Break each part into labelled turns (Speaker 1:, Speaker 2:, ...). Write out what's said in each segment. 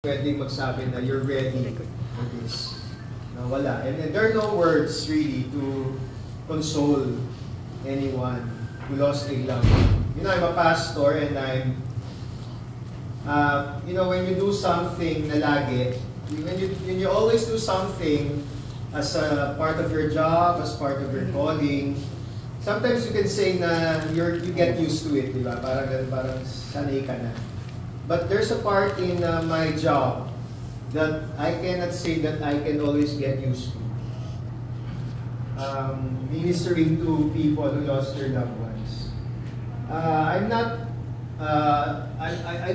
Speaker 1: pwedeng magsabi na you're ready for this. No, wala. And there are no words really to console anyone who lost a loved one. You know, I'm a pastor and I'm, when you do something na lagi, when you always do something as a part of your job, as part of your calling, sometimes you can say na you get used to it, di ba? Parang sanay ka na. But there's a part in my job that I cannot say that I can always get used to. Ministering to people who lost their loved ones. I've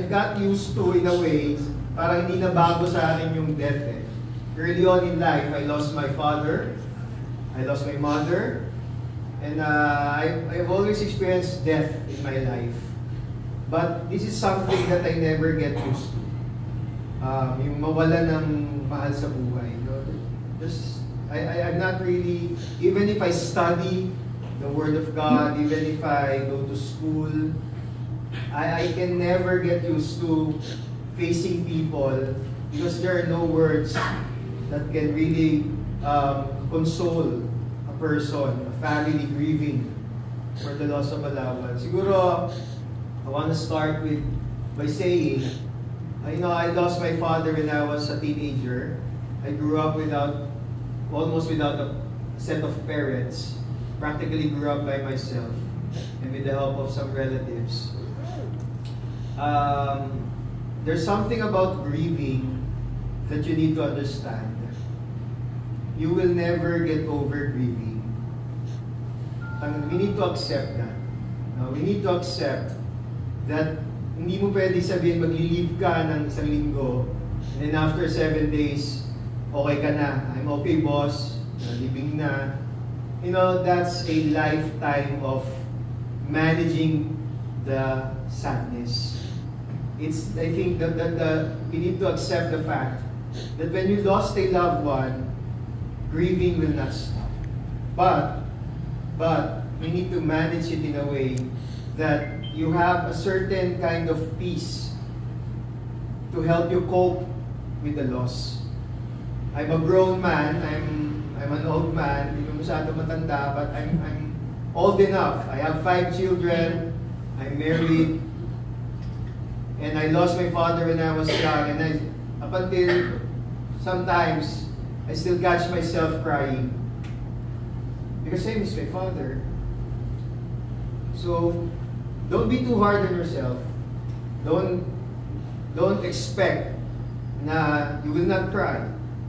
Speaker 1: got used to, in a way, parang hindi na bago sa akin yung death eh. Early on in life, I lost my father, I lost my mother, and I've always experienced death in my life. But this is something that I never get used to. Yung mawala ng mahal sa buhay. You know? I'm not really, even if I study the Word of God, even if I go to school, I can never get used to facing people because there are no words that can really console a person, a family grieving for the loss of a loved one. Siguro, I want to start by saying, I lost my father when I was a teenager. I grew up almost without a set of parents. Practically grew up by myself and with the help of some relatives. There's something about grieving that you need to understand. You will never get over grieving. We need to accept that. We need to accept that hindi mo pwede sabihin mag-leave ka ng isang linggo and then after 7 days, okay ka na. I'm okay, boss. Leaving na. That's a lifetime of managing the sadness. I think that we need to accept the fact that when you lost a loved one, grieving will not stop. But we need to manage it in a way that you have a certain kind of peace to help you cope with the loss. I'm a grown man. I'm an old man. Hindi ko masyado matanda, but I'm old enough. I have 5 children. I'm married. And I lost my father when I was young. And up until sometimes, I still catch myself crying. Because I miss my father. So, don't be too hard on yourself. Don't expect na you will not cry.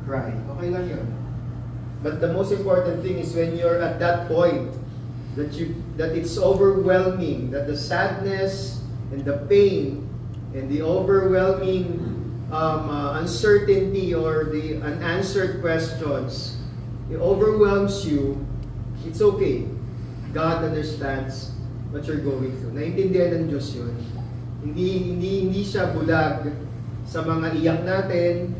Speaker 1: Cry. Okay lang yun. But the most important thing is when you're at that point that it's overwhelming, that the sadness and the pain and the overwhelming uncertainty or the unanswered questions, it overwhelms you. It's okay. God understands what you're going through. Naintindihan ng Diyos yun. Hindi siya bulag sa mga iyak natin,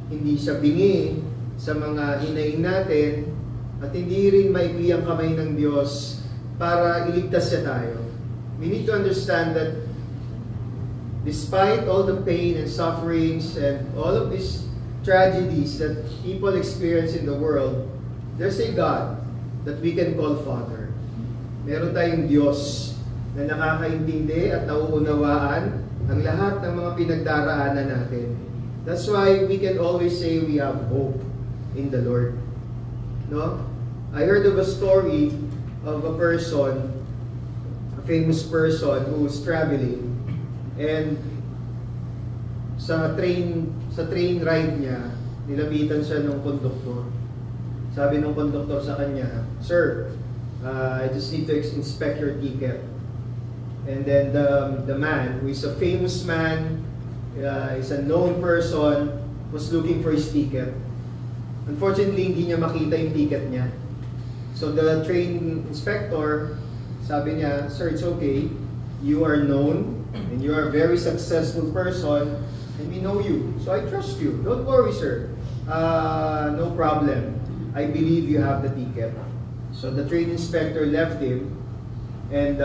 Speaker 1: hindi siya bingi sa mga hinaing natin, at hindi rin maikli ang kamay ng Diyos para iligtas siya tayo. We need to understand that despite all the pain and sufferings and all of these tragedies that people experience in the world, there's a God that we can call Father. Meron tayong Diyos na nakakaintindi at nauunawaan ang lahat ng mga pinagdaraanan natin. That's why we can always say we have hope in the Lord. No? I heard of a story of a person, a famous person who was traveling, and sa train ride niya, nilapitan siya ng konduktor. Sabi ng konduktor sa kanya, "Sir, I just need to inspect your ticket." And then the man, who is a famous man, is a known person, was looking for his ticket. Unfortunately, hindi niya makita yung ticket niya. So the train inspector, sabi niya, "Sir, it's okay. You are known, and you are a very successful person, and we know you. So I trust you. Don't worry, sir. No problem. I believe you have the ticket." So the train inspector left him, And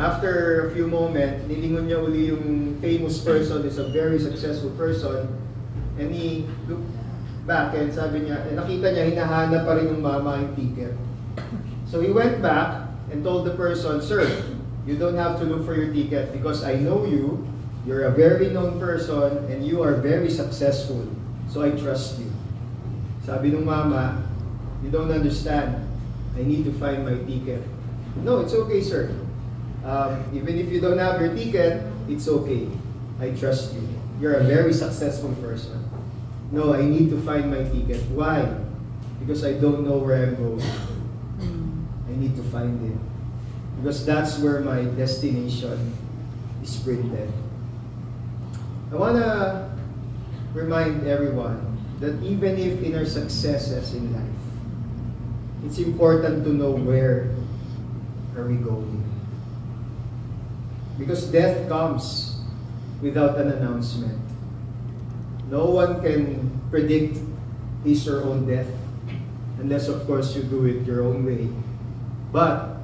Speaker 1: after a few moments, nilingon niya uli yung famous person, is a very successful person. And he looked back and sabi niya, nakita niya, hinahanap pa rin ng mama yung ticket. So he went back and told the person, "Sir, you don't have to look for your ticket because I know you. You're a very known person and you are very successful. So I trust you." Sabi ng mama, "You don't understand. I need to find my ticket." "No, it's okay, sir. Even if you don't have your ticket, it's okay. I trust you. You're a very successful person." "No, I need to find my ticket." "Why?" "Because I don't know where I'm going. I need to find it. Because that's where my destination is printed." I want to remind everyone that even if in our successes in life, it's important to know where are we going. Because death comes without an announcement. No one can predict his or own death unless of course you do it your own way. But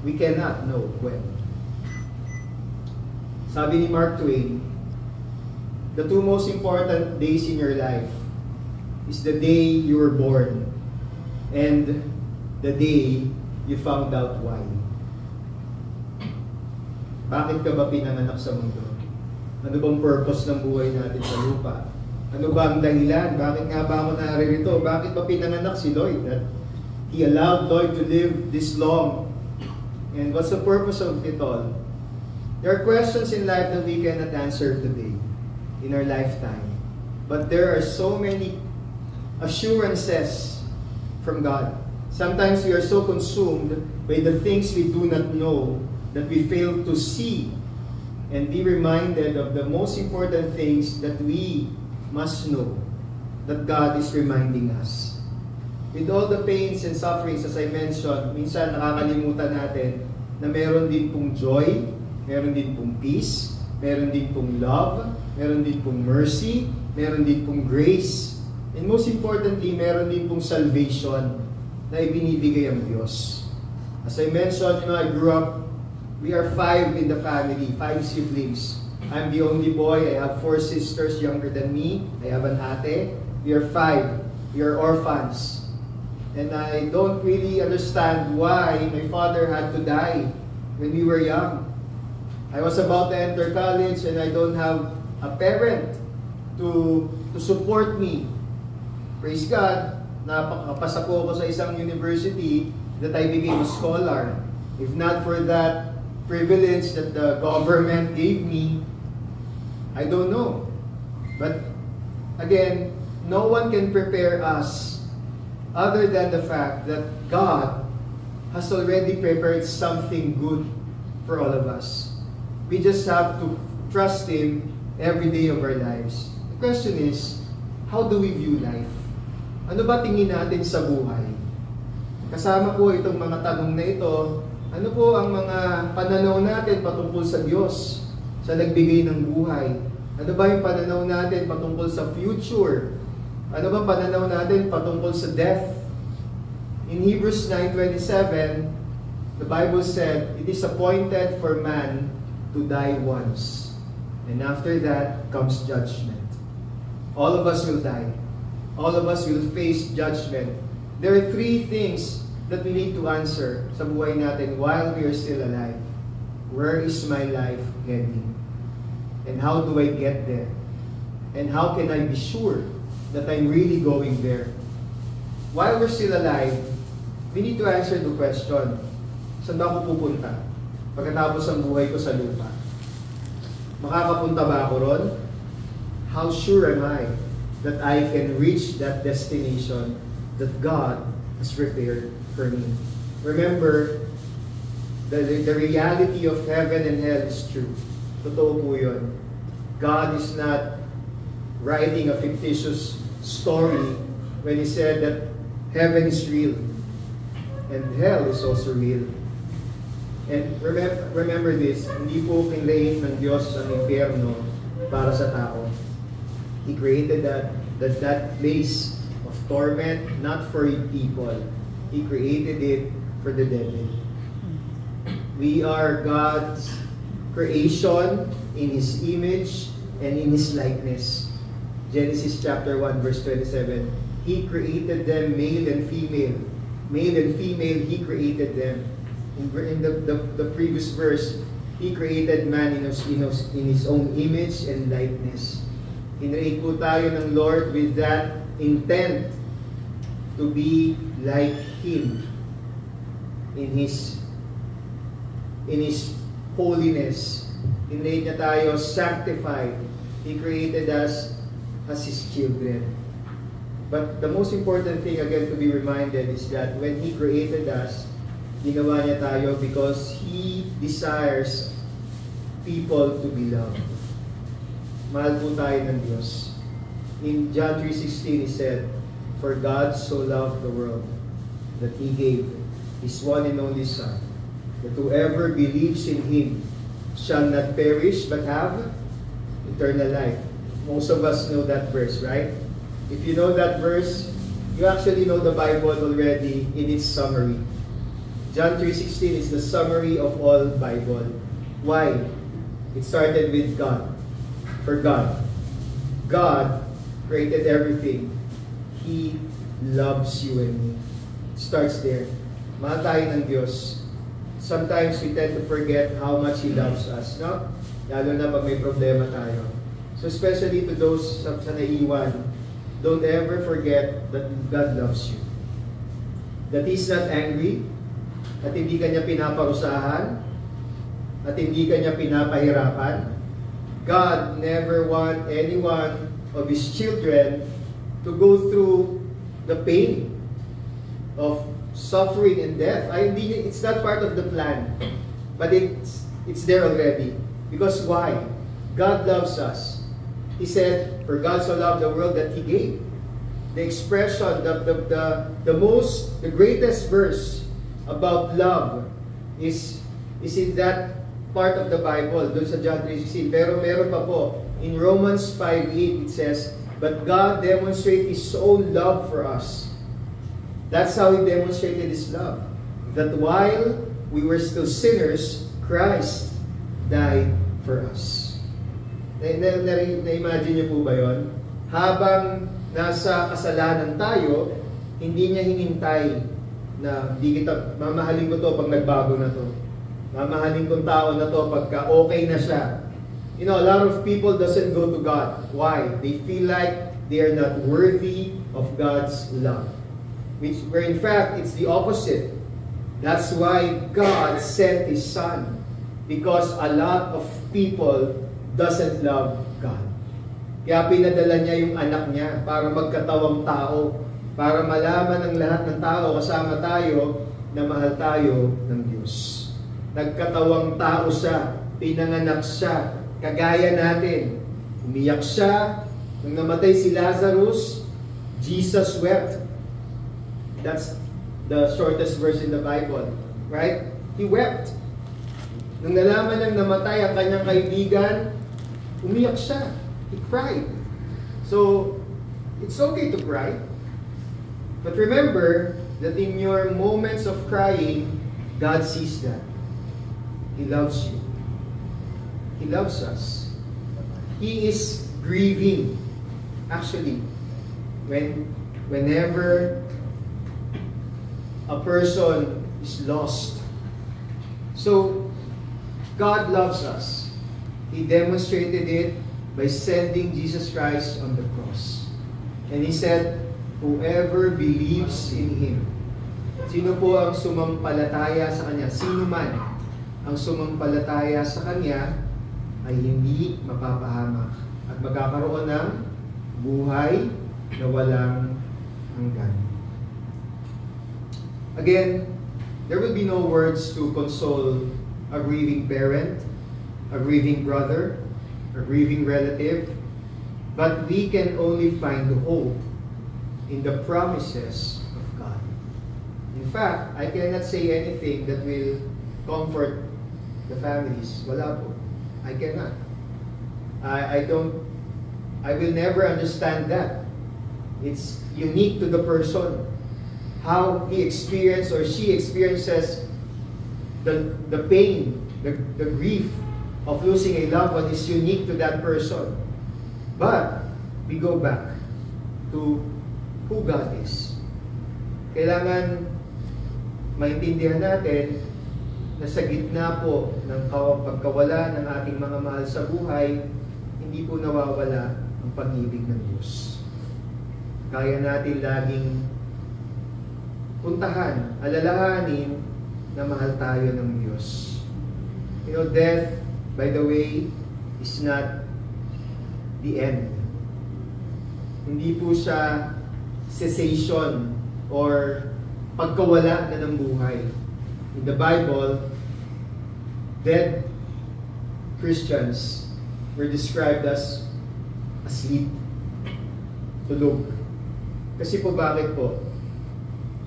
Speaker 1: we cannot know when. Sabi ni Mark Twain, the two most important days in your life is the day you were born and the day you found out why. Bakit ka ba pinanganak sa mundo? Ano bang purpose ng buhay natin sa lupa? Ano ba ang dahilan? Bakit nga ba ako naririto? Bakit ba pinanganak si Lloyd? That he allowed Lloyd to live this long. And what's the purpose of it all? There are questions in life that we cannot answer today, in our lifetime. But there are so many assurances from God. Sometimes we are so consumed by the things we do not know that we fail to see and be reminded of the most important things that we must know, that God is reminding us. With all the pains and sufferings, as I mentioned, minsan nakakalimutan natin na meron din pong joy, meron din pong peace, meron din pong love, meron din pong mercy, meron din pong grace, and most importantly, meron din pong salvation na ibinibigay ang Diyos. As I mentioned, I grew up, we are 5 in the family, 5 siblings. I'm the only boy. I have 4 sisters younger than me. I have an ate. We are 5. We are orphans. And I don't really understand why my father had to die when we were young. I was about to enter college and I don't have a parent to support me. Praise God, napakapasa po ako sa isang university that I became a scholar. If not for that privilege that the government gave me, I don't know. But again, no one can prepare us other than the fact that God has already prepared something good for all of us. We just have to trust Him every day of our lives. The question is, how do we view life? Ano ba tingin natin sa buhay? Kasama po itong mga tanong na ito, ano po ang mga pananaw natin patungkol sa Diyos, sa nagbigay ng buhay? Ano ba yung pananaw natin patungkol sa future? Ano ba pananaw natin patungkol sa death? In Hebrews 9:27, the Bible said, "It is appointed for man to die once, and after that comes judgment." All of us will die. All of us will face judgment. There are 3 things that we need to answer sa buhay natin while we are still alive. Where is my life heading? And how do I get there? And how can I be sure that I'm really going there? While we're still alive, we need to answer the question, saan ba ako pupunta pagkatapos ang buhay ko sa lupa? Makakapunta ba ako ron? How sure am I that I can reach that destination that God has prepared for me? Remember, the reality of heaven and hell is true. Totoo po yun. God is not writing a fictitious story when He said that heaven is real and hell is also real. And remember this, hindi po kinlain ng Diyos ang impyerno para sa tao. He created that place of torment not for people. He created it for the devil. We are God's creation in His image and in His likeness. Genesis chapter 1 verse 27. He created them male and female. Male and female, He created them. In the previous verse, He created man in His own image and likeness. Inrate po tayo ng Lord with that intent to be like Him in His holiness. Inrate niya tayo sanctified. He created us as His children. But the most important thing again to be reminded is that when He created us, ginawa niya tayo because He desires people to be loved. Mahal po tayo ng Diyos. In John 3:16 He said, "For God so loved the world that He gave His one and only Son, that whoever believes in Him shall not perish but have eternal life." Most of us know that verse, right? If you know that verse, you actually know the Bible already in its summary. John 3:16 is the summary of all Bible. Why? It started with God. For God. God created everything. He loves you and me. It starts there. Mahal tayo ng Diyos. Sometimes we tend to forget how much He loves us, no? Lalo na pag may problema tayo. So especially to those sa naiwan, don't ever forget that God loves you. That He's not angry, at hindi ka niya pinaparusahan, at hindi ka niya pinapahirapan. God never want any one of His children to go through the pain of suffering and death. It's not part of the plan, but it's there already. Because why? God loves us. He said, "For God so loved the world that He gave." The expression, the greatest verse about love is in that part of the Bible, doon sa John 3:16. Pero meron pa po. In Romans 5:8 it says, "But God demonstrated His own love for us." That's how He demonstrated His love. That while we were still sinners, Christ died for us. Na-imagine niyo po ba yun? Habang nasa kasalanan tayo, hindi niya hinintay na mamahalin ko to pag nagbago na to. Mamahalin kong tao na to pagka okay na siya. You know, a lot of people doesn't go to God. Why? They feel like they are not worthy of God's love. Where in fact, it's the opposite. That's why God sent His Son. Because a lot of people doesn't love God. Kaya pinadala niya yung anak niya para magkatawang tao, para malaman ng lahat ng tao kasama tayo na mahal tayo ng Diyos. Nagkatawang tao siya, pinanganak siya, kagaya natin. Umiyak siya, nung namatay si Lazarus, Jesus wept. That's the shortest verse in the Bible, right? He wept. Nung nalaman niyang namatay ang kanyang kaibigan, umiyak siya. He cried. So, it's okay to cry. But remember that in your moments of crying, God sees that. He loves you. He loves us. He is grieving. Actually, whenever a person is lost. So, God loves us. He demonstrated it by sending Jesus Christ on the cross. And He said, "Whoever believes in Him." Sino po ang sumampalataya sa Kanya? Sino man ang sumampalataya sa Kanya ay hindi mapapahamak at magkakaroon ng buhay na walang hanggan. Again, there will be no words to console a grieving parent, a grieving brother, a grieving relative, but we can only find hope in the promises of God. In fact, I cannot say anything that will comfort the families. Wala po. I cannot. I will never understand that. It's unique to the person. How he experiences or she experiences the pain, the grief of losing a loved one is unique to that person. But we go back to who God is. Kailangan maintindihan natin na sa gitna po ng pagkawala ng ating mga mahal sa buhay, hindi po nawawala ang pag-ibig ng Diyos. Kaya natin laging puntahan, alalahanin na mahal tayo ng Diyos. You know, death, by the way, is not the end. Hindi po siya cessation or pagkawala na ng buhay. In the Bible, dead Christians were described as asleep, tulog. Kasi po bakit po?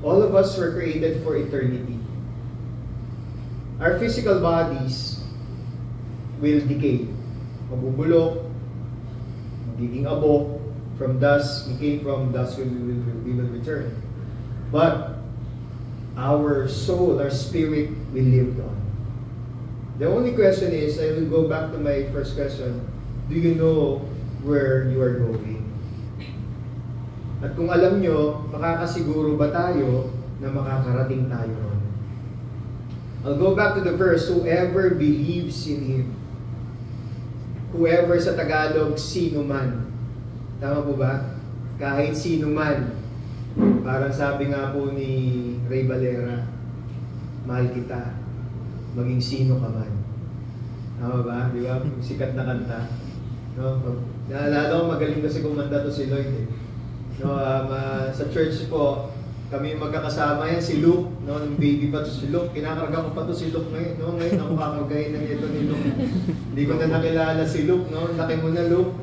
Speaker 1: All of us were created for eternity. Our physical bodies will decay. Mabubulok, magiging abo. From dust, we came from dust, we will return. But our soul, our spirit will live on. The only question is, I will go back to my first question, do you know where you are going? At kung alam nyo, makakasiguro ba tayo na makakarating tayo ron? I'll go back to the verse, whoever believes in Him. Whoever sa Tagalog, sino man. Tama po ba? Kahit sino man. Parang sabi nga po ni Ray Valera, mahal kita, maging sino ka man. Tama ba? Di ba? Sikat na kanta. No? Naalala ko, magaling kasi kumanta to si Lloyd. No, sa church po, kami magkakasama yan, si Luke, no, nung baby pa to si Luke, kinakarga ko pa to si Luke ngayon, no, ngayon ako kakagayin ng ito ni Luke. Hindi ko na nakilala si Luke, no, laki mo na Luke.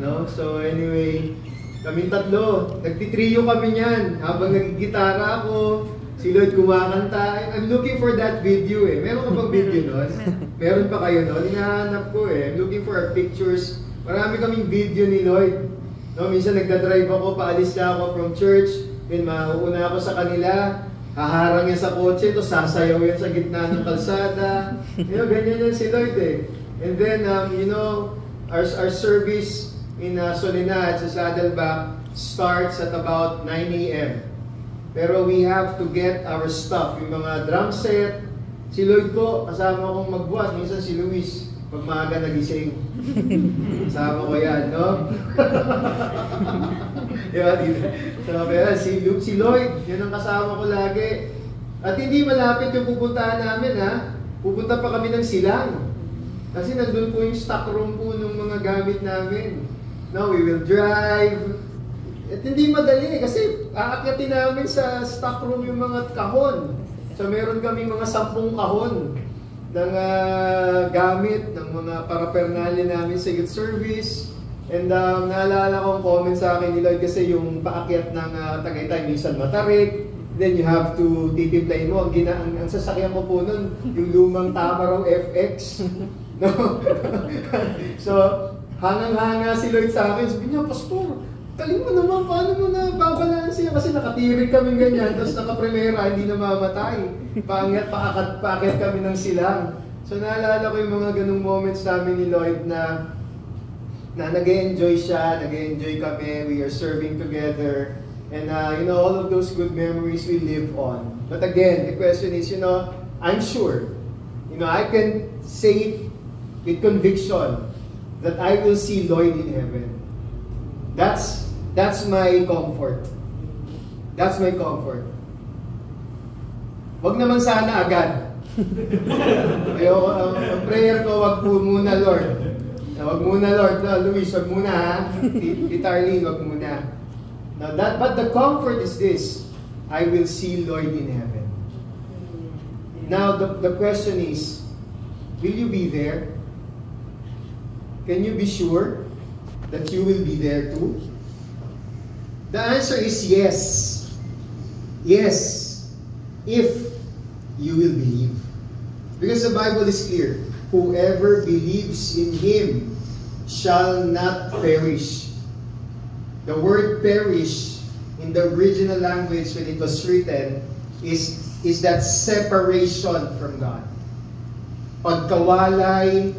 Speaker 1: No, so anyway, kami tatlo, nagtitrio kami niyan, habang nagigitara ako, si Lloyd kumakanta. I'm looking for that video eh. Meron ka bang video nun? Meron pa kayo nun? Hinahanap ko eh. I'm looking for our pictures. Marami kaming video ni Lloyd. No, minsan nagdadrive ako, paalis na ako from church, then mauuna ako sa kanila, haharang yan sa kotse, to sasayaw yan sa gitna ng kalsada. You know, ganyan yan si Lloyd eh. And then, you know, our service in Soledad sa Saddleback starts at about 9 a.m. Pero we have to get our stuff, yung mga drum set. Si Lloyd po, kasama kong magbuhat, minsan si Luis, pag maaga nagising. Kasama ko yan, no? Diba, dito? So, kaya si Lloyd, yun ang kasama ko lagi. At hindi malapit yung pupuntahan namin, ha? Pupunta pa kami ng Silang. Kasi nandun po yung stock room po ng mga gamit namin. No, we will drive. At hindi madali, kasi aakyatin namin sa stock room yung mga kahon. So, meron kami mga 10 kahon ng gamit, ng mga paraphernalia namin sa youth service. And naalala ko ang comment sa akin ni Lloyd kasi yung paakyat ng Tagaytay, minsan matarik. Then you have to titimplayin mo. Ang sasakyan ko po nun, yung lumang Tamaraw FX. No? So, hangang-hanga si Lloyd sa akin. Sabi niya, Pastor, taling mo naman, paano mo na babalansin? Kasi nakatirig kami ganyan, tapos nakapremera, hindi na mamatay. Paakyat kami ng Silang. So naalala ko yung mga ganung moments namin ni Lloyd na nag-enjoy siya, nag-enjoy kami, we are serving together. And you know, all of those good memories we live on. But again, the question is, you know, I'm sure, you know, I can say with conviction that I will see Lloyd in heaven. That's my comfort. That's my comfort. Wag naman sana agad. Ang prayer ko, wag po muna, Lord. Wag muna, Lord. No, Luis, wag muna, ha? Tita Arlene, wag muna. Now but the comfort is this: I will see Lloyd in heaven. Now the question is, will you be there? Can you be sure that you will be there too? The answer is yes. Yes, if you will believe. Because the Bible is clear, whoever believes in Him shall not perish. The word perish in the original language when it was written is is that separation from God. Pagkawalay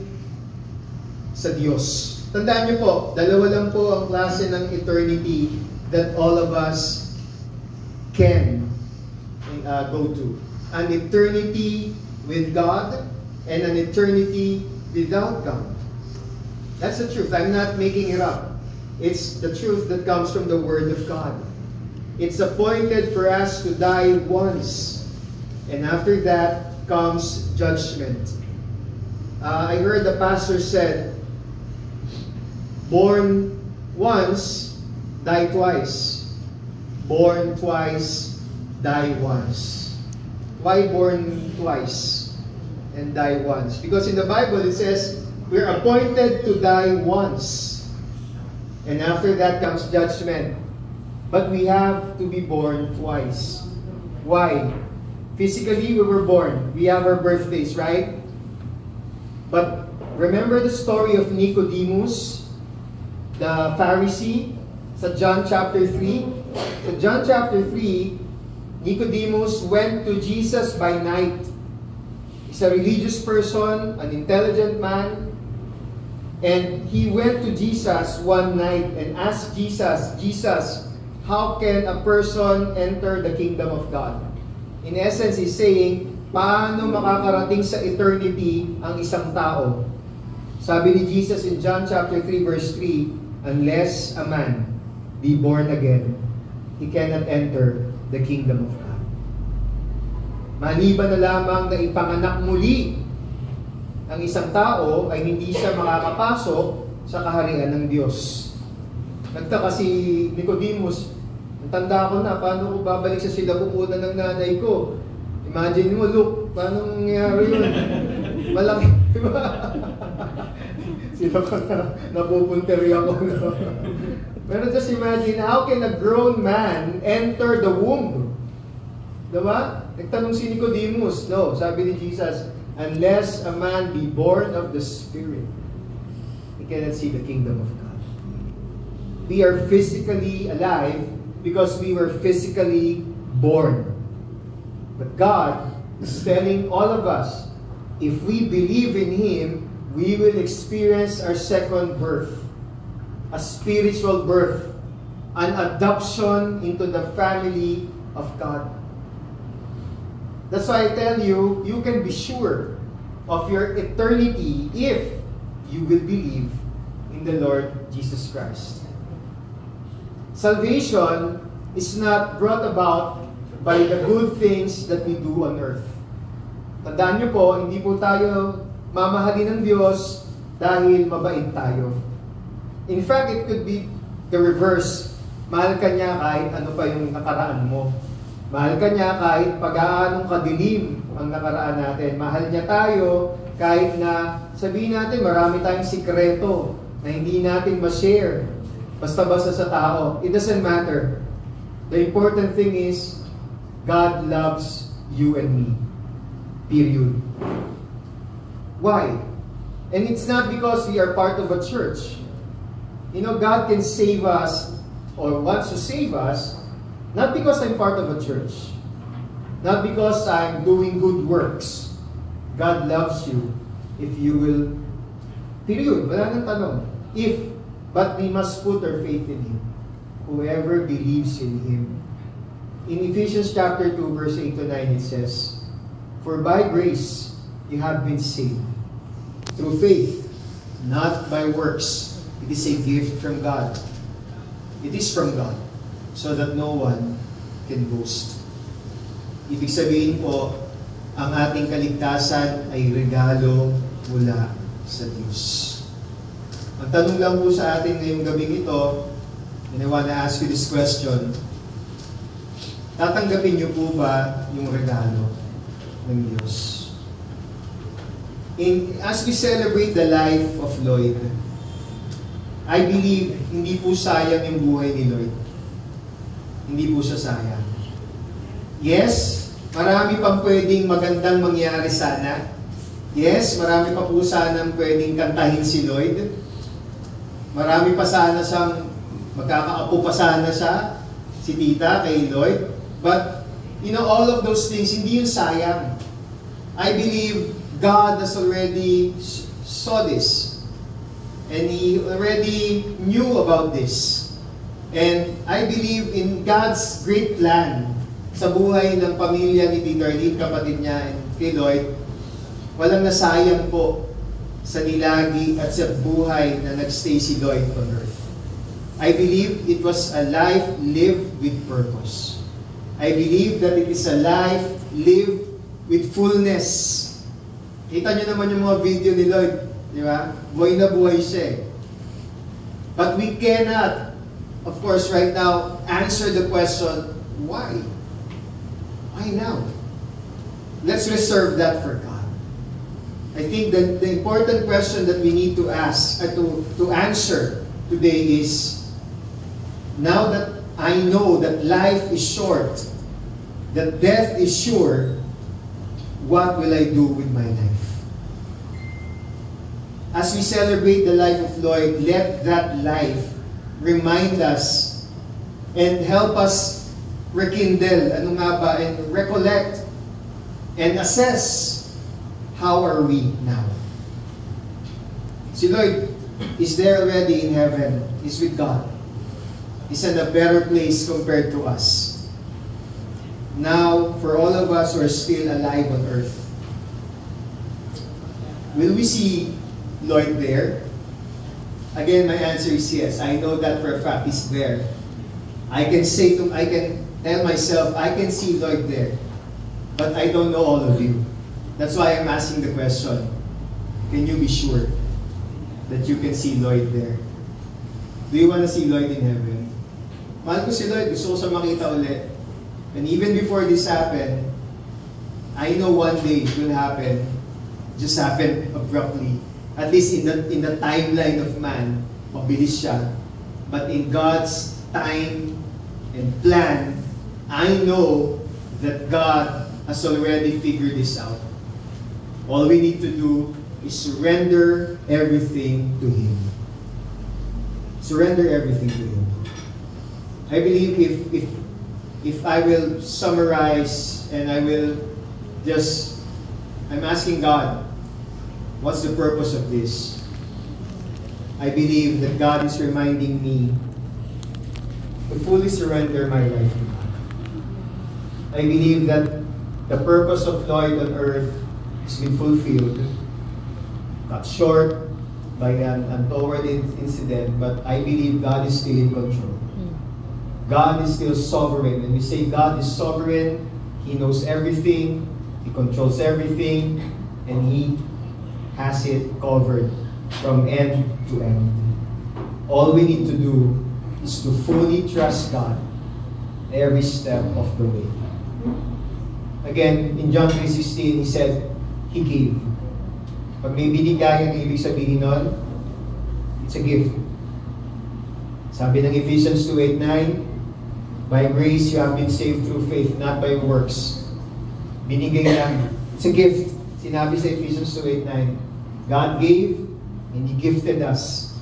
Speaker 1: sa Diyos. Tandaan niyo po, dalawa lang po ang klase ng eternity that all of us can go to. An eternity with God and an eternity without God. That's the truth. I'm not making it up. It's the truth that comes from the Word of God. It's appointed for us to die once. And after that comes judgment. I heard the pastor said, born once, die twice. Born twice, die once. Why born twice and die once? Because in the Bible it says, we're appointed to die once. And after that comes judgment. But we have to be born twice. Why? Physically, we were born. We have our birthdays, right? But remember the story of Nicodemus, the Pharisee, sa John chapter 3? Sa John chapter 3, Nicodemus went to Jesus by night. He's a religious person, an intelligent man, and he went to Jesus one night and asked Jesus, Jesus, how can a person enter the kingdom of God? In essence, he's saying, paano makakarating sa eternity ang isang tao? Sabi ni Jesus in John chapter 3 verse 3, unless a man be born again, he cannot enter the kingdom of God. Maliban na lamang na ipanganak muli ang isang tao ay hindi siya makakapasok sa kaharian ng Diyos. Nagtaka si Nicodemus, ang tanda ko na, paano ko babalik sa sinapupunan ng nanay ko? Imagine mo, look, paano nangyari yun? Malaki, di ba? Sila ko na, napupunteri ako. No? Pero just imagine, how can a grown man enter the womb? Diba? Nagtanong si Nicodemus. No, sabi ni Jesus, unless a man be born of the Spirit, he cannot see the kingdom of God. We are physically alive because we were physically born. But God is telling all of us, if we believe in Him, we will experience our second birth, a spiritual birth, an adoption into the family of God. That's why I tell you, you can be sure of your eternity if you will believe in the Lord Jesus Christ. Salvation is not brought about by the good things that we do on earth. Tandaan niyo po, hindi po tayo mamahalin ng Diyos dahil mabait tayo. In fact, it could be the reverse. Mahal ka niya kahit ano pa yung nakaraan mo. Mahal ka niya kahit pag-aanong kadilim ang nakaraan natin. Mahal niya tayo kahit na sabihin natin marami tayong sikreto na hindi natin ma-share basta-basta sa tao. It doesn't matter. The important thing is God loves you and me. Period. Why? And it's not because we are part of a church. You know, God can save us or wants to save us not because I'm part of a church. Not because I'm doing good works. God loves you if you will. Period. Wala nang tanong. If, but we must put our faith in Him. Whoever believes in Him. In Ephesians chapter 2 verse 8 to 9 it says, for by grace you have been saved through faith, not by works. It is a gift from God. It is from God, so that no one can boast. Ibig sabihin po, ang ating kaligtasan ay regalo mula sa Diyos. Ang tanong lang po sa atin ngayong gabing ito, and I want to ask you this question, tatanggapin niyo po ba yung regalo ng Diyos? As we celebrate the life of Lloyd, I believe hindi po sayang yung buhay ni Lloyd. Hindi po siya sayang. Yes, marami pang pwedeng magandang mangyari sana. Yes, marami pa po sanang pwedeng kantahin si Lloyd. Marami pa sana siyang magkakaapo pa sana siya, si tita kay Lloyd. But all of those things, hindi yun sayang. I believe God has already saw this. And He already knew about this. And I believe in God's great plan sa buhay ng pamilya ni Tito Arlene, kapatid niya, and kay Lloyd. Walang nasayang po sa nilagi at sa buhay na nagstay si Lloyd on earth. I believe it was a life lived with purpose. I believe that it is a life lived with fullness. Kita niyo naman yung mga video ni Lloyd, di ba? Buhay na buhay siya eh. But we cannot, of course, right now, answer the question, why? Why now? Let's reserve that for God. I think that the important question that we need to ask, to answer today is, now that I know that life is short, that death is sure, what will I do with my life? As we celebrate the life of Lloyd, let that life remind us and help us rekindle, and recollect and assess how are we now. Si Lloyd is there already in heaven. He's with God. He's in a better place compared to us. Now, for all of us who are still alive on earth, will we see Lloyd there? Again, my answer is yes. I know that for a fact He's there. I can tell myself, I can see Lloyd there. But I don't know all of you. That's why I'm asking the question, can you be sure that you can see Lloyd there? Do you want to see Lloyd in heaven? Mahal ko si Lloyd, gusto ko siya makita ulit. And even before this happened, I know one day it will happen. Just happen abruptly. At least in the timeline of man, mabilis siya. But in God's time and plan, I know that God has already figured this out. All we need to do is surrender everything to Him. Surrender everything to Him. I believe if I will summarize and I'm asking God, what's the purpose of this? I believe that God is reminding me to fully surrender my life to God. I believe that the purpose of Lloyd on earth has been fulfilled, cut short by an untoward incident, but I believe God is still in control. God is still sovereign. When we say God is sovereign, He knows everything, He controls everything, and He has it covered from end to end. All we need to do is to fully trust God every step of the way. Again, in John 3:16, He said, He gave. Pag may binigay, ang ibig sabihin nun, it's a gift. Sabi ng Ephesians 2:8-9, by grace you have been saved through faith, not by works. Binigay lang. It's a gift. Sinabi sa Ephesians 2:8-9, God gave and He gifted us.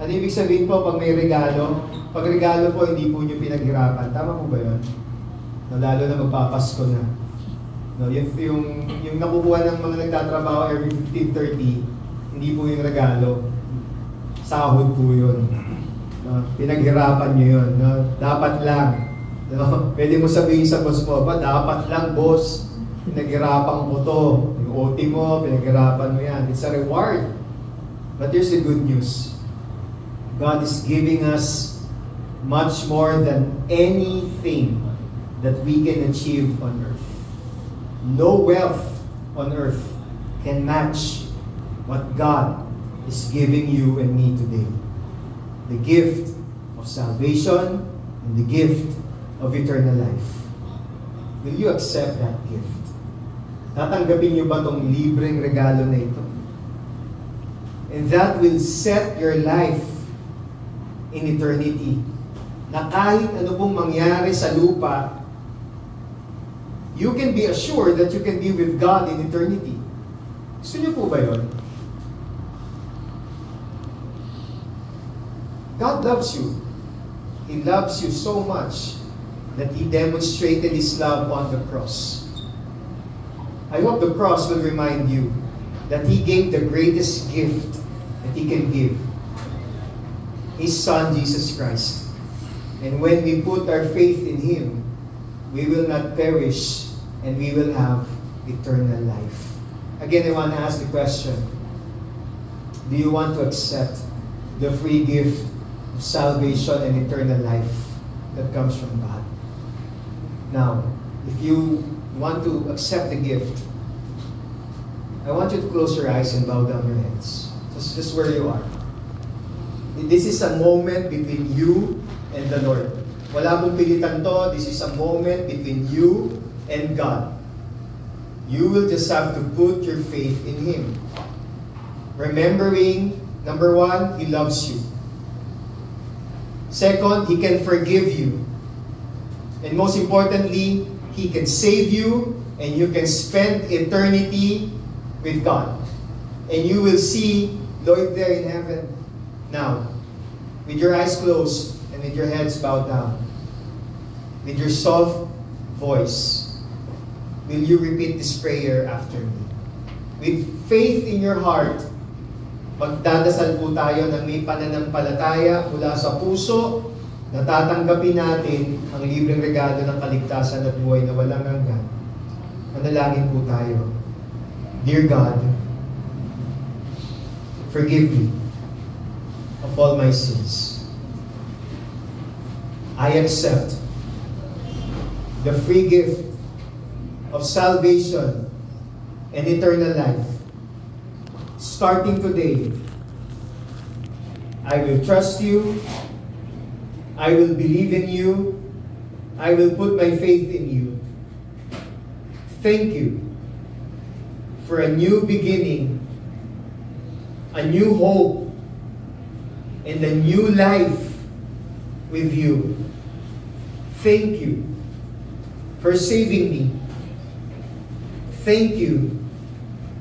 Speaker 1: Ano ibig sabihin po pag may regalo? Pag regalo po, hindi po nyo pinaghirapan. Tama po ba yun? No, lalo na magpapasko na. No, yung nakukuha ng mga nagtatrabaho every 15-30, hindi po yung regalo. Sahod po yun. No, pinaghirapan nyo yun. No? Dapat lang. No? Pwede mo sabihin sa boss mo, ba, dapat lang boss. Pinaghirapan ko to. Yung OT mo, pinaghirapan mo yan. It's a reward. But here's the good news. God is giving us much more than anything that we can achieve on earth. No wealth on earth can match what God is giving you and me today. The gift of salvation and the gift of eternal life. Will you accept that gift? Tatanggapin niyo ba itong libreng regalo na ito? And that will set your life in eternity. Na kahit ano pong mangyari sa lupa, you can be assured that you can be with God in eternity. Gusto niyo po ba yun? God loves you. He loves you so much that He demonstrated His love on the cross. I hope the cross will remind you that He gave the greatest gift that He can give, His Son, Jesus Christ. And when we put our faith in Him, we will not perish and we will have eternal life. Again, I want to ask the question, do you want to accept the free gift of salvation and eternal life that comes from God? Now, if you want to accept the gift, I want you to close your eyes and bow down your heads. Just where you are. This is a moment between you and the Lord. Wala mong pilitan to. This is a moment between you and God. You will just have to put your faith in Him. Remembering, number one, He loves you. Second, He can forgive you. And most importantly, He can save you and you can spend eternity with God. And you will see Lord there in heaven. Now, with your eyes closed and with your heads bowed down, with your soft voice, will you repeat this prayer after me? With faith in your heart, magdadasal po tayo ng may pananampalataya mula sa puso na tatanggapin natin ang libreng regalo ng kaligtasan at buhay na walang hanggan. Manalangin po tayo. Dear God, forgive me of all my sins. I accept the free gift of salvation and eternal life. Starting today, I will trust you, I will believe in you, I will put my faith in you. Thank you for a new beginning, a new hope, and a new life with you. Thank you for saving me. Thank you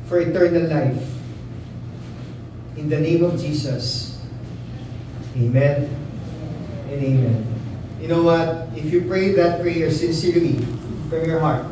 Speaker 1: for eternal life. In the name of Jesus, amen and amen. You know what? If you pray that prayer sincerely from your heart,